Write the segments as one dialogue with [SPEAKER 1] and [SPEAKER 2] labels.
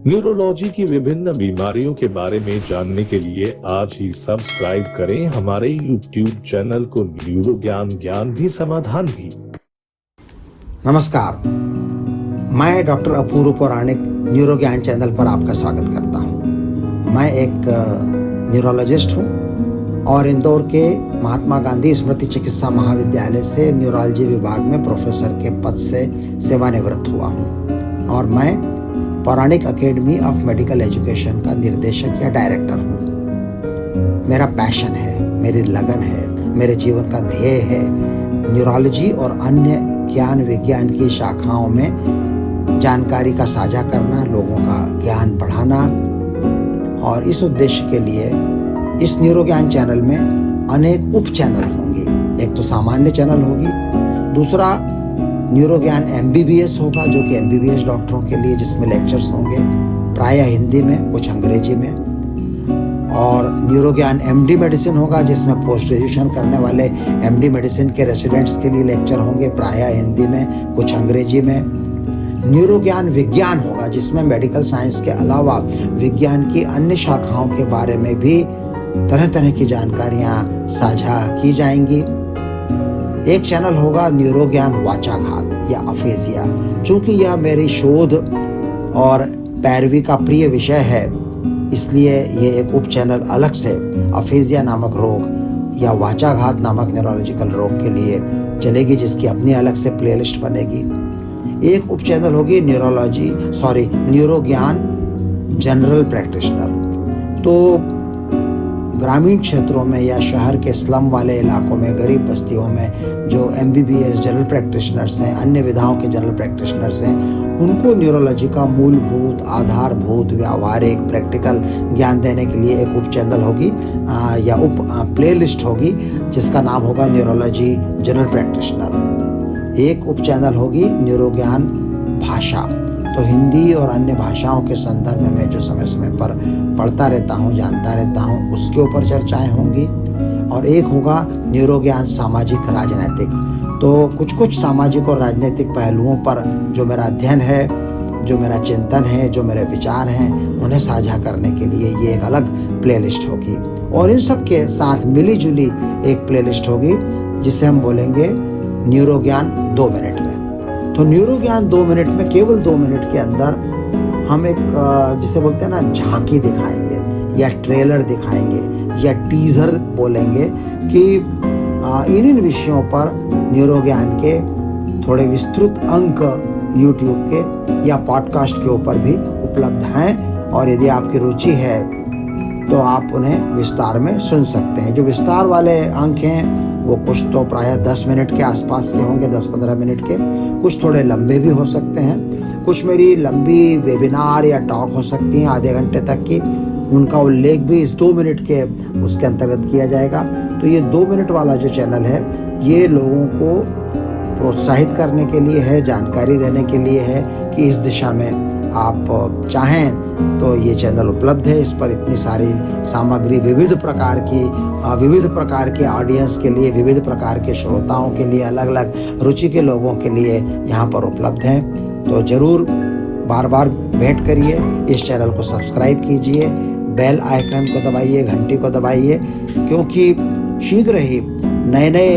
[SPEAKER 1] Neurology की विभिन्न बीमारियों के बारे में जानने के लिए आज ही सब्सक्राइब करें हमारे YouTube चैनल को न्यूरो ज्ञान भी समाधान भी।
[SPEAKER 2] नमस्कार, मैं डॉक्टर अपूर्व पौराणिक न्यूरो ज्ञान चैनल पर आपका स्वागत करता हूं। मैं एक न्यूरोलॉजिस्ट हूं और इंदौर के महात्मा गांधी स्मृति चिकित्सा महाविद्यालय से न्यूरोलॉजी विभाग में प्रोफेसर के पद से सेवानिवृत्त हुआ हूं और मैं पौराणिक एकेडमी ऑफ मेडिकल एजुकेशन का निर्देशक या डायरेक्टर हूँ। मेरा पैशन है, मेरी लगन है, मेरे जीवन का ध्येय है न्यूरोलॉजी और अन्य ज्ञान विज्ञान की शाखाओं में जानकारी का साझा करना, लोगों का ज्ञान बढ़ाना। और इस उद्देश्य के लिए इस न्यूरो ज्ञान चैनल में अनेक उप चैनल होंगे। एक तो सामान्य चैनल होगी, दूसरा न्यूरो ज्ञान MBBS होगा जो कि MBBS डॉक्टरों के लिए, जिसमें लेक्चर्स होंगे प्रायः हिंदी में, कुछ अंग्रेजी में। और न्यूरो ज्ञान MD मेडिसिन होगा जिसमें पोस्ट ग्रेजुएशन करने वाले MD मेडिसिन के रेसिडेंट्स के लिए लेक्चर होंगे प्रायः हिंदी में, कुछ अंग्रेजी में। न्यूरो ज्ञान विज्ञान होगा जिसमें मेडिकल साइंस के अलावा विज्ञान की अन्य शाखाओं के बारे में भी तरह तरह की जानकारियाँ साझा की जाएंगी। एक चैनल होगा न्यूरो ज्ञान वाचाघात या अफेजिया। चूंकि यह मेरी शोध और पैरवी का प्रिय विषय है, इसलिए ये एक उप चैनल अलग से अफेजिया नामक रोग या वाचाघात नामक न्यूरोलॉजिकल रोग के लिए चलेगी, जिसकी अपनी अलग से प्लेलिस्ट बनेगी। एक उप चैनल होगी न्यूरो ज्ञान जनरल प्रैक्टिशनर। तो ग्रामीण क्षेत्रों में या शहर के स्लम वाले इलाकों में, गरीब बस्तियों में जो MBBS जनरल प्रैक्टिशनर्स हैं, अन्य विधाओं के जनरल प्रैक्टिशनर्स हैं, उनको न्यूरोलॉजी का मूलभूत, आधारभूत, व्यावहारिक, प्रैक्टिकल ज्ञान देने के लिए एक उप चैनल होगी या उप प्लेलिस्ट होगी जिसका नाम होगा न्यूरोलॉजी जनरल प्रैक्टिशनर। एक उप चैनल होगी न्यूरो ज्ञान भाषा। तो हिंदी और अन्य भाषाओं के संदर्भ में मैं जो समय समय पर पढ़ता रहता हूँ, जानता रहता हूँ, उसके ऊपर चर्चाएं होंगी। और एक होगा न्यूरो ज्ञान सामाजिक राजनैतिक। तो कुछ सामाजिक और राजनीतिक पहलुओं पर जो मेरा अध्ययन है, जो मेरा चिंतन है, जो मेरे विचार हैं, उन्हें साझा करने के लिए ये एक अलग प्लेलिस्ट होगी। और इन सब के साथ मिली जुली एक प्लेलिस्ट होगी जिसे हम बोलेंगे न्यूरो ज्ञान 2 मिनट में। तो न्यूरो ज्ञान 2 मिनट में, केवल 2 मिनट के अंदर हम एक जिसे बोलते हैं ना झांकी दिखाएंगे या ट्रेलर दिखाएंगे या टीजर बोलेंगे कि इन विषयों पर न्यूरो ज्ञान के थोड़े विस्तृत अंक YouTube के या पॉडकास्ट के ऊपर भी उपलब्ध हैं। और यदि आपकी रुचि है तो आप उन्हें विस्तार में सुन सकते हैं। जो विस्तार वाले अंक हैं वो कुछ तो प्रायः 10 मिनट के आसपास के होंगे, 10-15 मिनट के। कुछ थोड़े लंबे भी हो सकते हैं। कुछ मेरी लंबी वेबिनार या टॉक हो सकती हैं आधे घंटे तक की, उनका उल्लेख भी इस 2 मिनट के उसके अंतर्गत किया जाएगा। तो ये 2 मिनट वाला जो चैनल है ये लोगों को प्रोत्साहित करने के लिए है, जानकारी देने के लिए है कि इस दिशा में आप चाहें तो ये चैनल उपलब्ध है। इस पर इतनी सारी सामग्री विविध प्रकार की ऑडियंस के लिए, विविध प्रकार के श्रोताओं के लिए, अलग अलग रुचि के लोगों के लिए यहाँ पर उपलब्ध है। तो जरूर बार बार भेंट करिए, इस चैनल को सब्सक्राइब कीजिए, बेल आइकन को दबाइए, घंटी को दबाइए, क्योंकि शीघ्र ही नए नए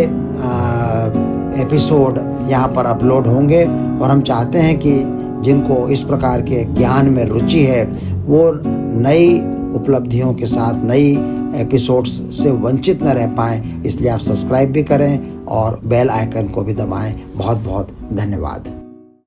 [SPEAKER 2] एपिसोड यहाँ पर अपलोड होंगे। और हम चाहते हैं कि जिनको इस प्रकार के ज्ञान में रुचि है वो नई उपलब्धियों के साथ, नई एपिसोड्स से वंचित न रह पाएँ। इसलिए आप सब्सक्राइब भी करें और बेल आइकन को भी दबाएं। बहुत बहुत धन्यवाद।